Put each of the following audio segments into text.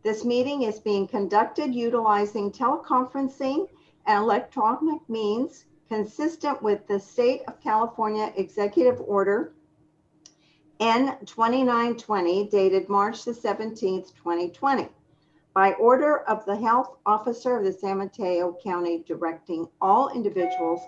This meeting is being conducted utilizing teleconferencing and electronic means consistent with the State of California Executive Order N-2920 dated March the 17th, 2020. By order of the Health Officer of the San Mateo County directing all individuals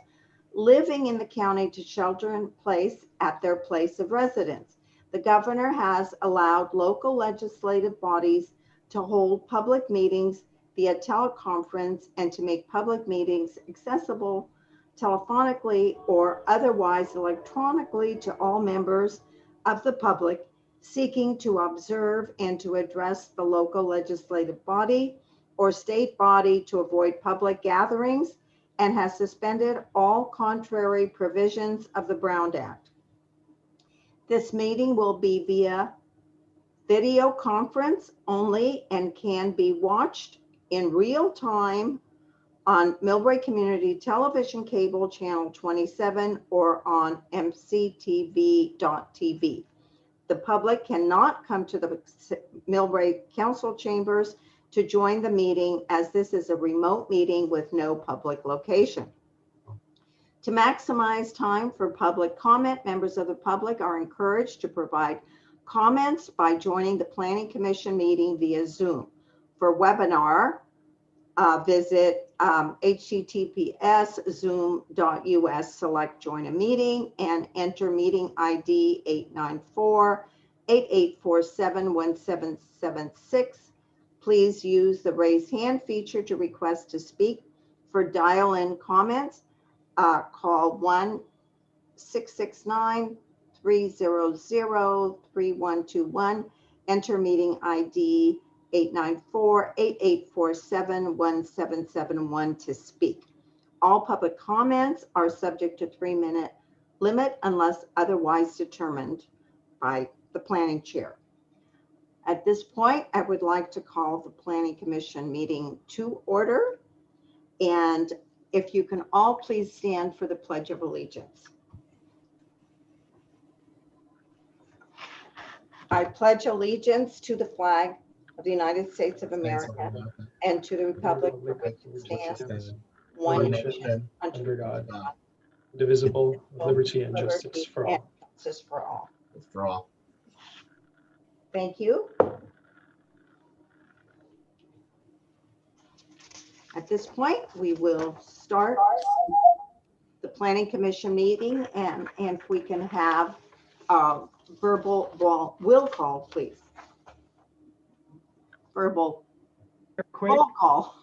living in the county to shelter in place at their place of residence. The governor has allowed local legislative bodies to hold public meetings via teleconference and to make public meetings accessible telephonically or otherwise electronically to all members of the public seeking to observe and to address the local legislative body or state body to avoid public gatherings, and has suspended all contrary provisions of the Brown Act. This meeting will be via video conference only and can be watched in real time on Millbrae Community Television Cable Channel 27 or on mctv.tv. The public cannot come to the Millbrae Council chambers to join the meeting, as this is a remote meeting with no public location. To maximize time for public comment, members of the public are encouraged to provide comments by joining the Planning Commission meeting via Zoom. For webinar, visit https://zoom.us, select join a meeting and enter meeting ID 894-8847-1776. Please use the raise hand feature to request to speak. For dial-in comments, call 1-669-300-3121, enter meeting ID 894-8847-1771 to speak. All public comments are subject to 3-minute limit unless otherwise determined by the planning chair. At this point, I would like to call the Planning Commission meeting to order. And if you can all please stand for the Pledge of Allegiance. I pledge allegiance to the flag of the United States of America and to the republic for which it stands, one nation, under God, indivisible, with liberty and justice for all. Justice for all. For all. Thank you. At this point, we will start the Planning Commission meeting, and if we can have verbal will call, please. Verbal roll call.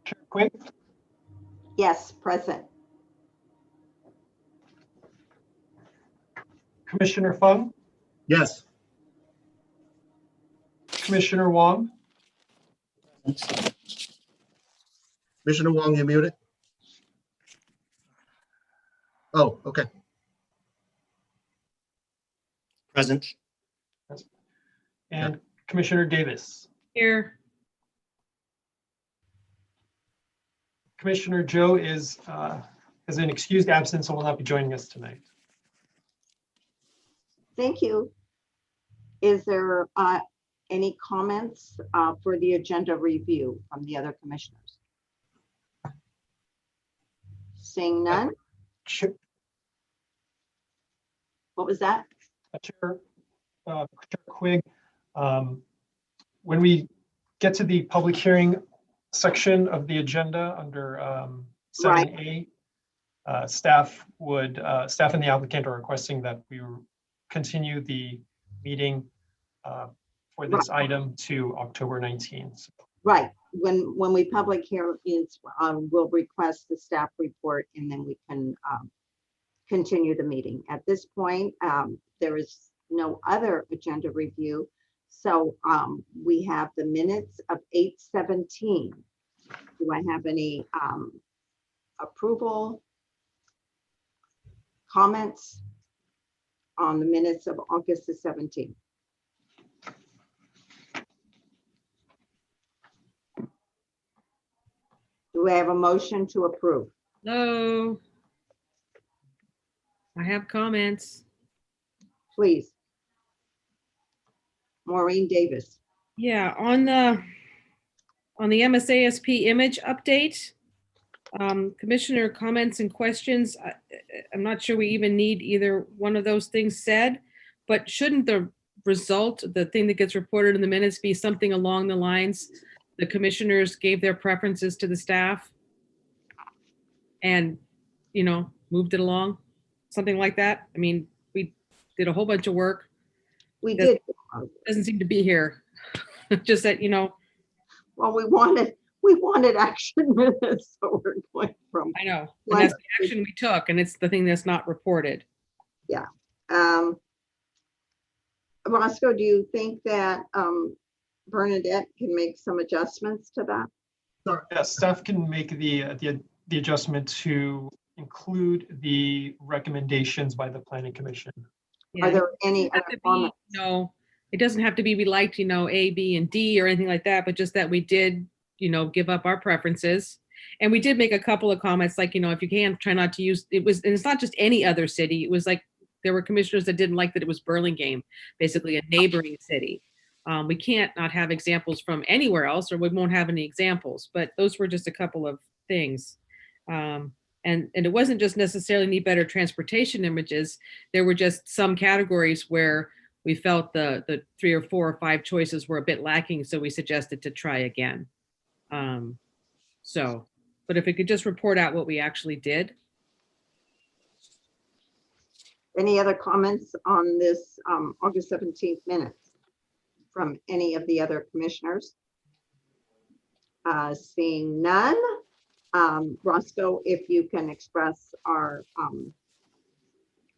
Chair Quinn? Yes, present. Commissioner Fung? Yes. Commissioner Wong? Commissioner Wong, you muted? Oh, okay. Present. And Commissioner Davis? Here. Commissioner Joe is has an excused absence and will not be joining us tonight. Thank you. Is there any comments for the agenda review from the other commissioners? Seeing none. Chair What was that? Chair Quigg, when we get to the public hearing section of the agenda under 7A, staff and the applicant are requesting that we continue the meeting for this item to October 19th. Right. When we public hearings, we'll request the staff report and then we can continue the meeting. At this point, there is no other agenda review. So we have the minutes of 8/17. Do I have any approval, comments on the minutes of August the 17th? Do we have a motion to approve? Hello. I have comments. Please. Maureen Davis. Yeah, on the MSASP image update, commissioner comments and questions. I'm not sure we even need either one of those things said, but shouldn't the result, the thing that gets reported in the minutes, be something along the lines, the commissioners gave their preferences to the staff and, moved it along, something like that? I mean, we did a whole bunch of work. We Does- did. Doesn't seem to be here. Just that, Well, we wanted action minutes, so we're going from. I know, and that's the action we took, and it's the thing that's not reported. Roscoe, do you think that Bernadette can make some adjustments to that? Yes, staff can make the adjustment to include the recommendations by the planning commission. Are there any It doesn't have other to be, comments? it doesn't have to be we liked, A, B, and D or anything like that, but just that we did, give up our preferences. And we did make a couple of comments, like, if you can, try not to use, and it's not just any other city. It was like, there were commissioners that didn't like that it was Burlingame, basically a neighboring city. We can't not have examples from anywhere else, or we won't have any examples, but those were just a couple of things. And it wasn't just necessarily need better transportation images. There were just some categories where we felt the 3 or 4 or 5 choices were a bit lacking, so we suggested to try again. But if we could just report out what we actually did. Any other comments on this August 17th minutes from any of the other commissioners? Seeing none. Roscoe, if you can express our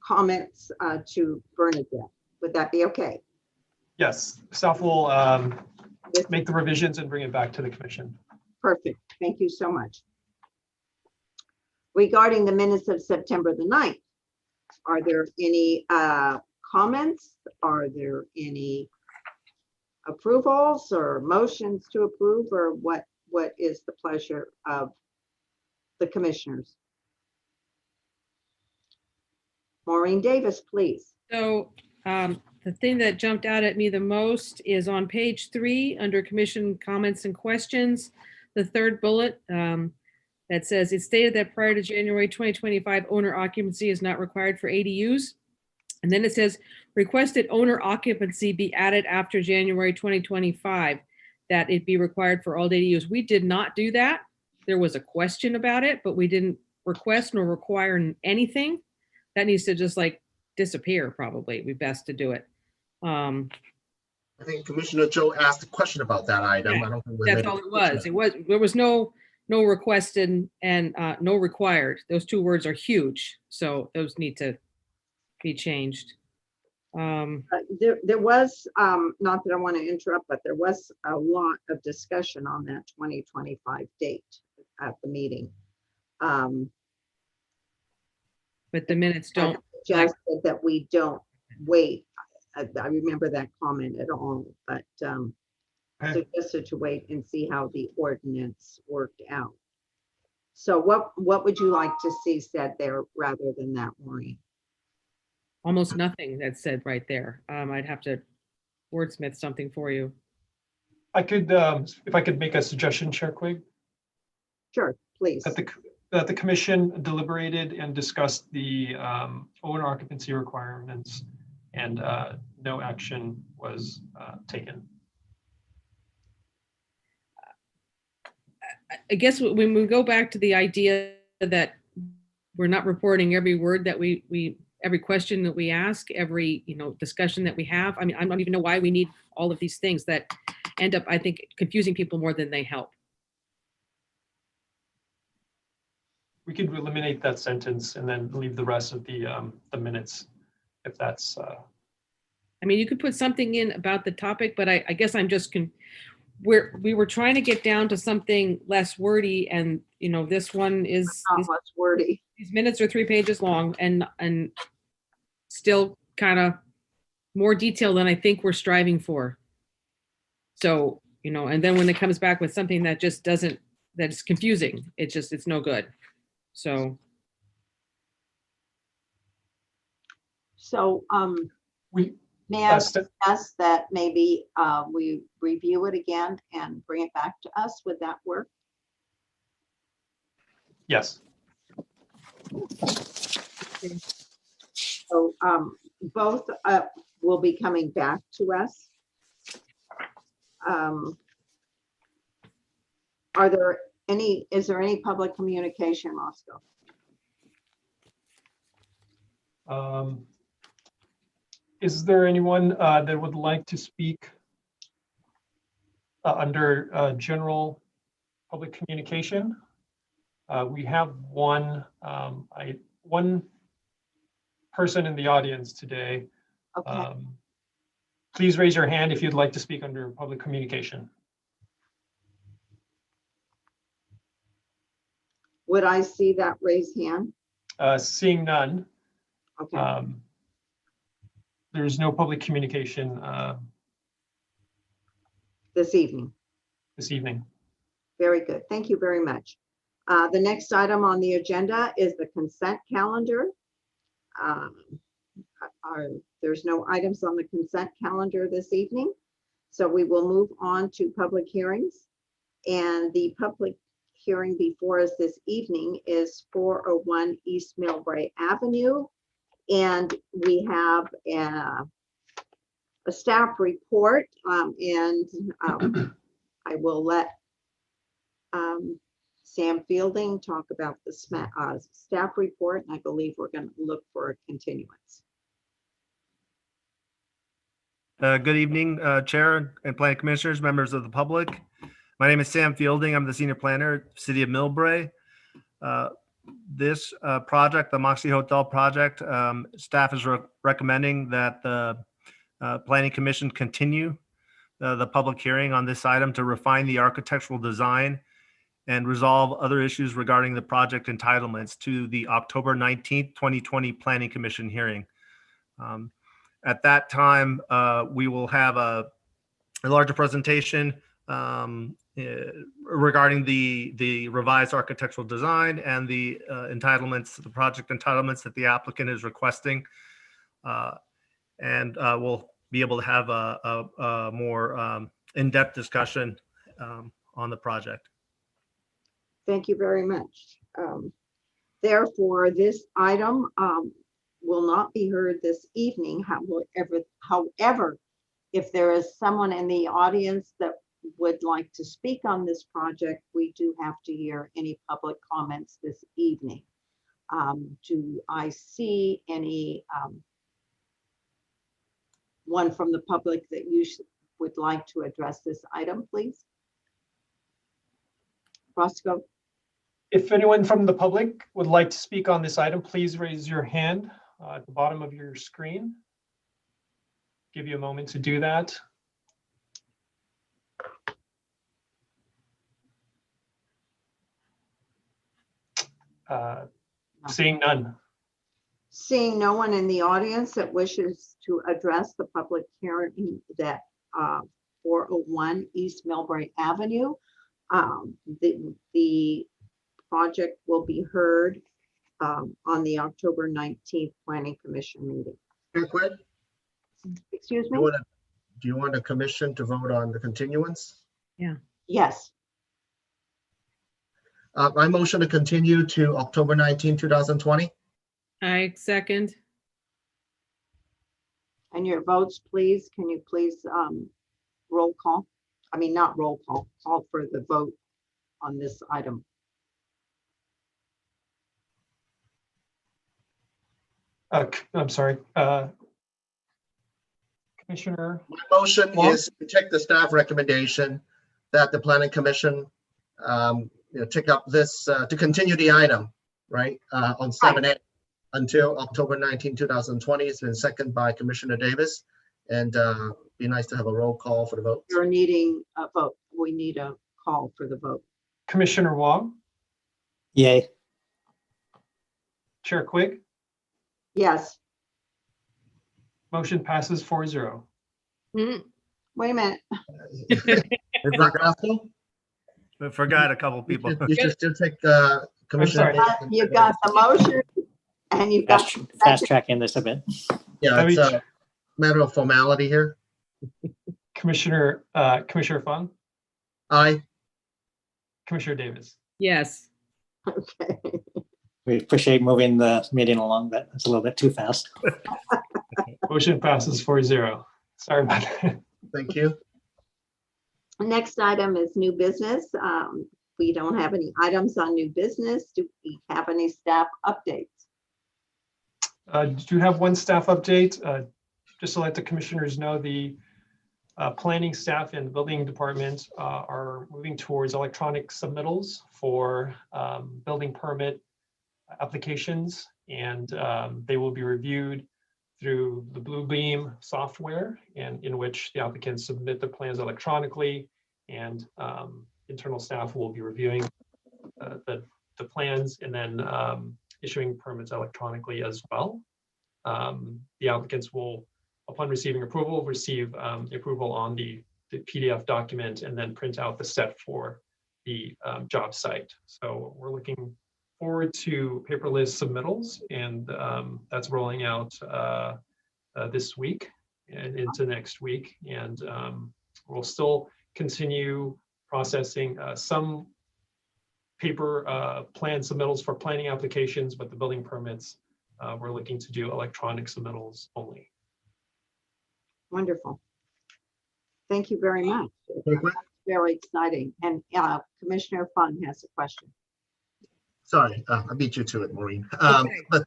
comments to Bernadette, would that be okay? Yes, staff will make the revisions and bring it back to the commission. Perfect. Thank you so much. Regarding the minutes of September the 9th, are there any comments? Are there any approvals or motions to approve, or what is the pleasure of the commissioners? Maureen Davis, please. So the thing that jumped out at me the most is on page 3 under commission comments and questions, the third bullet that says it's stated that prior to January 2025, owner occupancy is not required for ADUs. And then it says requested owner occupancy be added after January 2025, that it be required for all ADUs. We did not do that. There was a question about it, but we didn't request nor require anything. That needs to just like disappear, probably. It'd be best to do it. I think Commissioner Joe asked a question about that item. Yeah, I don't think that's all it was. There was no requested and no required. Those 2 words are huge, so those need to be changed. There was, not that I want to interrupt, but there was a lot of discussion on that 2025 date at the meeting. But the minutes don't. Just that we don't wait. I remember that comment at all, but suggested to wait and see how the ordinance worked out. So what would you like to see said there rather than that, Maureen? Almost nothing that's said right there. I'd have to wordsmith something for you. I could, if I could make a suggestion, Chair Quigg, Sure, please. that the commission deliberated and discussed the owner occupancy requirements, and no action was taken. I guess when we go back to the idea that we're not reporting every word that we every question that we ask, every discussion that we have. I mean, I don't even know why we need all of these things that end up, I think, confusing people more than they help. We could eliminate that sentence and then leave the rest of the minutes, if that's. I mean, you could put something in about the topic, but I guess I'm just we were trying to get down to something less wordy, and this one is Not less wordy. These minutes are 3 pages long and still kind of more detail than I think we're striving for. So, and then when it comes back with something that just that's confusing, it's no good. So So we May I St- suggest that maybe we review it again and bring it back to us? Would that work? Yes. So both will be coming back to us. Is there any public communication, Roscoe? Is there anyone that would like to speak under general public communication? We have one person in the audience today. Okay, Please raise your hand if you'd like to speak under public communication. would I see that raised hand? Seeing none, Okay, there's no public communication this evening. this evening. Very good. Thank you very much. The next item on the agenda is the consent calendar. There's no items on the consent calendar this evening, so we will move on to public hearings. And the public hearing before us this evening is 401 East Millbrae Avenue. And we have a staff report, and I will let Sam Fielding talk about the staff report, and I believe we're going to look for a continuance. Good evening, Chair and Planning Commissioners, members of the public. My name is Sam Fielding. I'm the Senior Planner at the City of Millbrae. This project, the Moxie Hotel project, staff is recommending that the Planning Commission continue the public hearing on this item to refine the architectural design and resolve other issues regarding the project entitlements to the October 19th, 2020 Planning Commission hearing. At that time, we will have a larger presentation regarding the revised architectural design and the entitlements, the project entitlements that the applicant is requesting. And we'll be able to have a more in-depth discussion on the project. Thank you very much. Therefore, this item will not be heard this evening. However, if there is someone in the audience that would like to speak on this project, we do have to hear any public comments this evening. Do I see any one from the public that you would like to address this item, please? Roscoe? If anyone from the public would like to speak on this item, please raise your hand at the bottom of your screen. Give you a moment to do that. Seeing none. Seeing no one in the audience that wishes to address the public hearing that 401 East Millbrae Avenue, the project will be heard on the October 19th Planning Commission meeting. Real quick, Excuse do me? you want a commission to vote on the continuance? Yes. I motion to continue to October 19, 2020. I second. And your votes, please. Can you please roll call? I mean, not roll call, call for the vote on this item. I'm sorry. Commissioner, My motion Well- is to take the staff recommendation that the planning commission take up this, to continue the item, right, on 7A until October 19, 2020. It's been seconded by Commissioner Davis. And be nice to have a roll call for the vote. You're needing a vote. We need a call for the vote. Commissioner Wong, Yay. Chair Quigg, Yes. motion passes 4-0. Mm, Wait a minute. Roscoe? I forgot a couple people. You should still take Commissioner. sorry. Davis. You got the motion and you got Fast tracking this a bit. Yeah, Let me it's, ch- matter of formality here. Commissioner Fung, Aye. Commissioner Davis. Yes. Okay. We appreciate moving the meeting along, but it's a little bit too fast. Motion passes 4-0. Sorry about that. Thank you. Next item is new business. We don't have any items on new business. Do we have any staff updates? Do have one staff update. Just to let the commissioners know, the planning staff and the building department are moving towards electronic submittals for building permit applications, and they will be reviewed through the Bluebeam software, and in which the applicants submit the plans electronically, and internal staff will be reviewing the plans and then issuing permits electronically as well. The applicants will, upon receiving approval, receive approval on the PDF document and then print out the set for the job site. So we're looking forward to paperless submittals, and that's rolling out this week and into next week. And we'll still continue processing some paper plan submittals for planning applications, but the building permits, we're looking to do electronic submittals only. Wonderful. Thank you very much. Real quick. Very exciting. And Commissioner Fung has a question. Sorry, I beat you to it, Maureen. Okay. But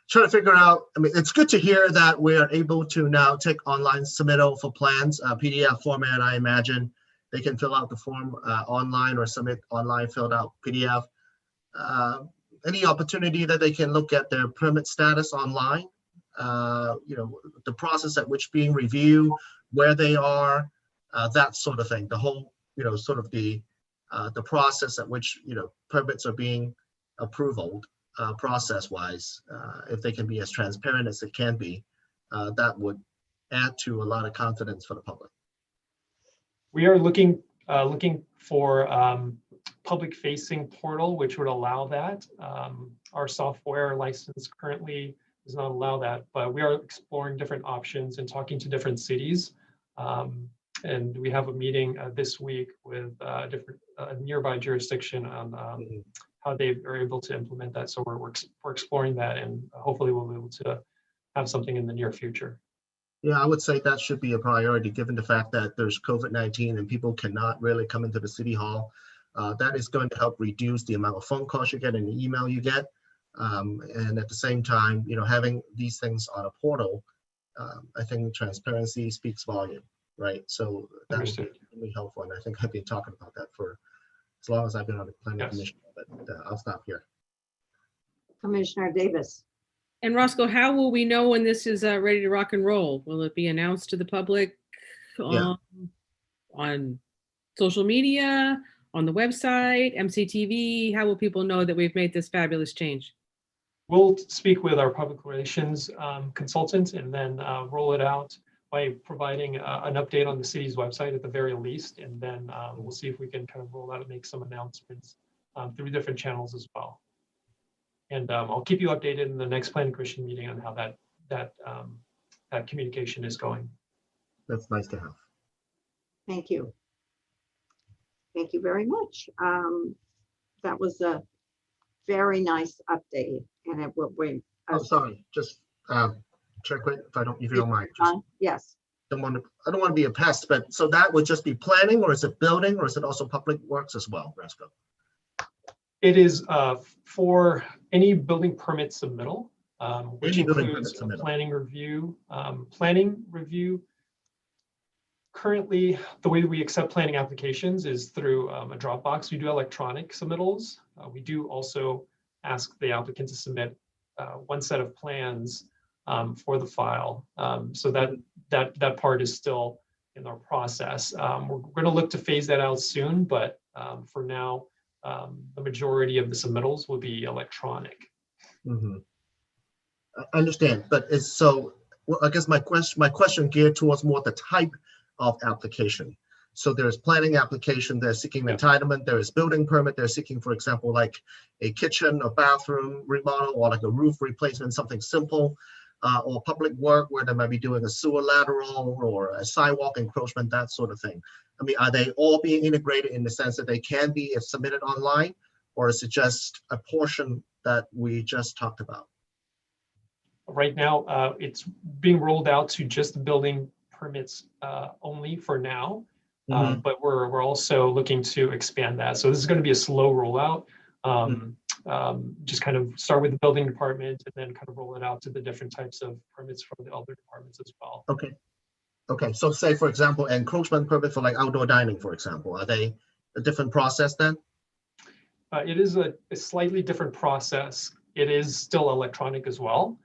trying to figure out, I mean, it's good to hear that we are able to now take online submittal for plans, PDF format. I imagine they can fill out the form online or submit online, filled out PDF. Any opportunity that they can look at their permit status online? The process at which being reviewed, where they are, that sort of thing. The whole, sort of the process at which, permits are being approved, process-wise, if they can be as transparent as it can be, that would add to a lot of confidence for the public. We are looking for public-facing portal, which would allow that. Our software license currently does not allow that, but we are exploring different options and talking to different cities. And we have a meeting this week with different nearby jurisdiction on how they are able to implement that. So we're exploring that, and hopefully we'll be able to have something in the near future. Yeah, I would say that should be a priority, given the fact that there's COVID-19 and people cannot really come into the city hall. That is going to help reduce the amount of phone calls you get and the email you get. And at the same time, having these things on a portal, I think transparency speaks volume, right? So that would be really helpful. And I think I've been talking about that for as long as I've been on the planning commission, but I'll stop here. Commissioner Davis. And Roscoe, how will we know when this is ready to rock and roll? Will it be announced to the public on social media, on the website, MCTV? How will people know that we've made this fabulous change? We'll speak with our public relations consultant and then roll it out by providing an update on the city's website at the very least. And then we'll see if we can kind of roll out and make some announcements through different channels as well. And I'll keep you updated in the next planning commission meeting on how that communication is going. That's nice to have. Thank you. Thank you very much. That was a very nice update, and it will bring. Oh, sorry. Just check quick if you don't mind. Just yes. I don't want to be a pest, but so that would just be planning, or is it building, or is it also public works as well, Roscoe? It is for any building permit submittal, which includes planning review. Planning review. Currently, the way that we accept planning applications is through a Dropbox. We do electronic submittals. We do also ask the applicant to submit one set of plans for the file. So that part is still in our process. We're going to look to phase that out soon, but for now, the majority of the submittals will be electronic. Mm-hmm. I understand, but I guess my question geared towards more the type of application. So there's planning application, they're seeking entitlement, there is building permit, they're seeking, for example, like a kitchen or bathroom remodel or like a roof replacement, something simple. or public work where they might be doing a sewer lateral or a sidewalk encroachment, that sort of thing. I mean, are they all being integrated in the sense that they can be submitted online, or is it just a portion that we just talked about? Right now, it's being rolled out to just the building permits only for now. Mhm. But we're also looking to expand that. So this is going to be a slow rollout. Just kind of start with the building department and then kind of roll it out to the different types of permits from the other departments as well. Okay. Okay. So say, for example, encroachment permit for like outdoor dining, for example, are they a different process then? It is a slightly different process. It is still electronic as well.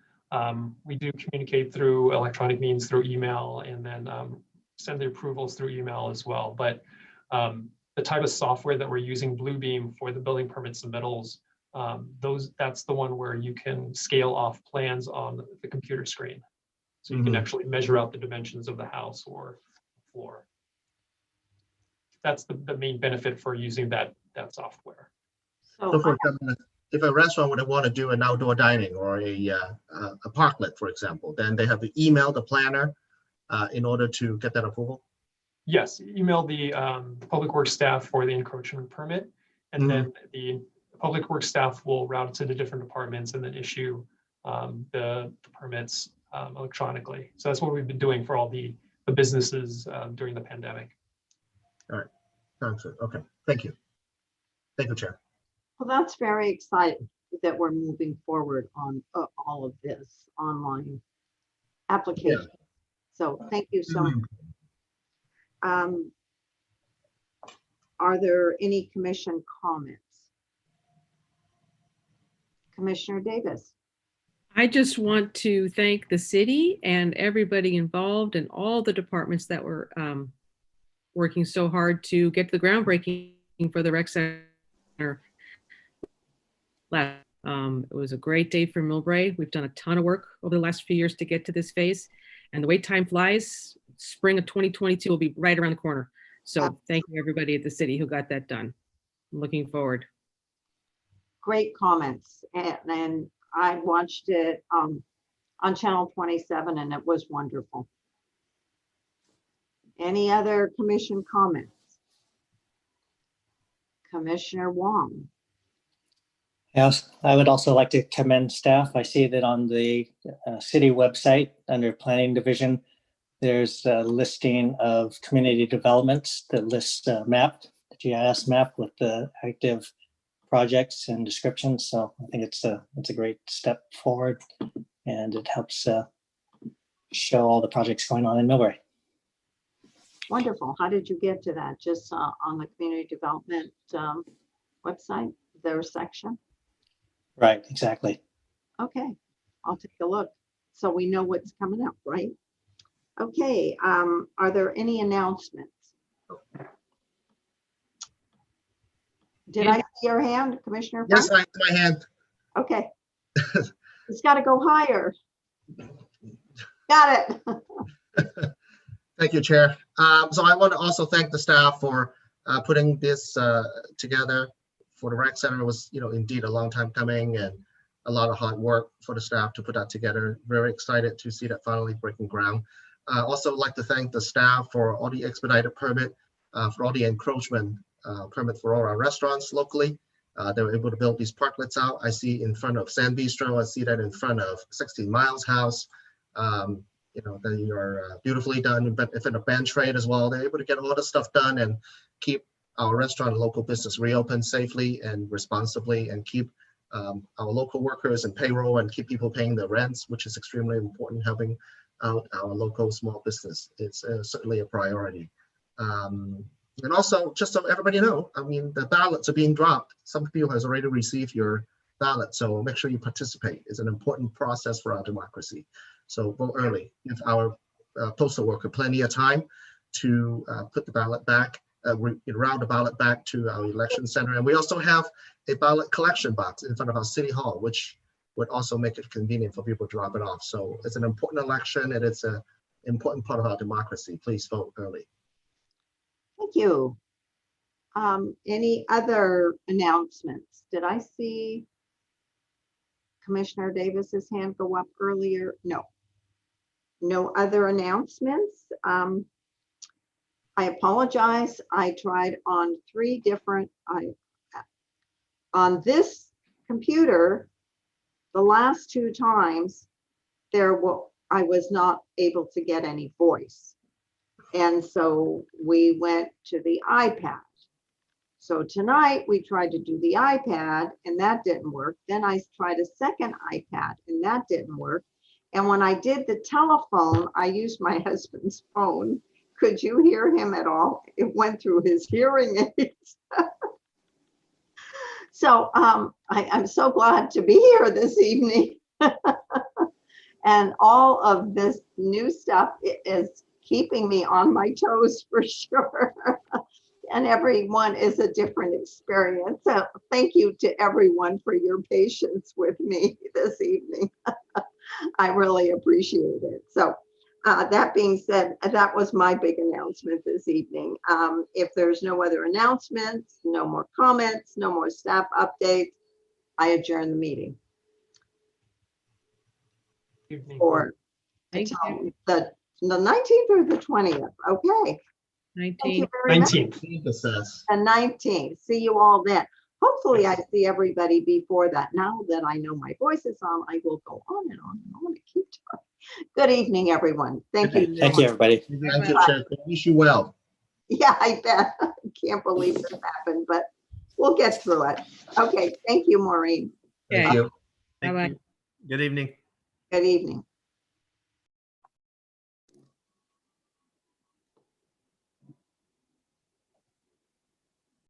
We do communicate through electronic means, through email, and then send the approvals through email as well. But the type of software that we're using, Bluebeam, for the building permit submittals, that's the one where you can scale off plans on the computer screen. So you can actually measure out the dimensions of the house or floor. That's the main benefit for using that software. So for example, if a restaurant would want to do an outdoor dining or a parklet, for example, then they have to email the planner in order to get that approval? Yes, email the public works staff for the encroachment permit, and then the public works staff will route it to the different departments and then issue the permits electronically. So that's what we've been doing for all the businesses during the pandemic. All right, sounds good. Okay, thank you. Thank you, Chair. Well, that's very exciting that we're moving forward on all of this online application. So thank you so much. Are there any commission comments? Commissioner Davis. I just want to thank the city and everybody involved and all the departments that were working so hard to get to the groundbreaking for the rec center. It was a great day for Millbrae. We've done a ton of work over the last few years to get to this phase, and the way time flies, spring of 2022 will be right around the corner. So thank you everybody at the city who got that done. I'm looking forward. Great comments, and I watched it on Channel 27, and it was wonderful. Any other commission comments? Commissioner Wong. Yes, I would also like to commend staff. I see that on the city website under planning division, there's a listing of community developments that lists a map, the GIS map with the active projects and descriptions. So I think it's a great step forward, and it helps show all the projects going on in Millbrae. Wonderful. How did you get to that? Just on the community development website, their section? Right, exactly. Okay, I'll take a look so we know what's coming up, right? Okay, are there any announcements? Did I see your hand, Commissioner? Yes, Funk? my hand. Okay. It's got to go higher. Got it. Thank you, Chair. So I want to also thank the staff for putting this together for the rec center. It was, indeed a long time coming and a lot of hard work for the staff to put that together. Very excited to see that finally breaking ground. Also like to thank the staff for all the expedited permit, for all the encroachment permit for all our restaurants locally. They were able to build these parklets out. I see in front of San Bistro, I see that in front of 16 Miles House. They are beautifully done, but if in a band trade as well, they're able to get all the stuff done and keep our restaurant and local business reopened safely and responsibly, and keep our local workers and payroll, and keep people paying their rents, which is extremely important, helping out our local small business. It's certainly a priority. And also, just so everybody know, the ballots are being dropped. Some people has already received your ballot, so make sure you participate. It's an important process for our democracy. So vote early. Give our postal worker plenty of time to put the ballot back, route the ballot back to our election center. And we also have a ballot collection box in front of our city hall, which would also make it convenient for people to drop it off. So it's an important election, and it's an important part of our democracy. Please vote early. Thank you. Any other announcements? Did I see? Commissioner Davis's hand go up earlier? No. No other announcements. I apologize. I tried on 3 different, on this computer, the last 2 times, I was not able to get any voice. And so we went to the iPad. So tonight we tried to do the iPad and that didn't work. Then I tried a second iPad and that didn't work. And when I did the telephone, I used my husband's phone. Could you hear him at all? It went through his hearing aids. So I'm so glad to be here this evening. And all of this new stuff is keeping me on my toes for sure. And everyone is a different experience. So thank you to everyone for your patience with me this evening. I really appreciate it. So that being said, that was my big announcement this evening. If there's no other announcements, no more comments, no more staff updates, I adjourn the meeting Evening. for Thank you. the 19th or the 20th. Okay. Thank 19. you very much. 19th. Emphasis. The 19th. See you all then. Hopefully I see everybody before that. Now that I know my voice is on, I will go on and on and on and keep talking. Good evening, everyone. Thank you. Thank you, everybody. Thank you, Chair. Wish you well. Yeah, I bet. I can't believe this happened, but we'll get through it. Okay. Thank you, Maureen. Thank Okay. you. Thank Bye-bye. you. Good evening. Good evening.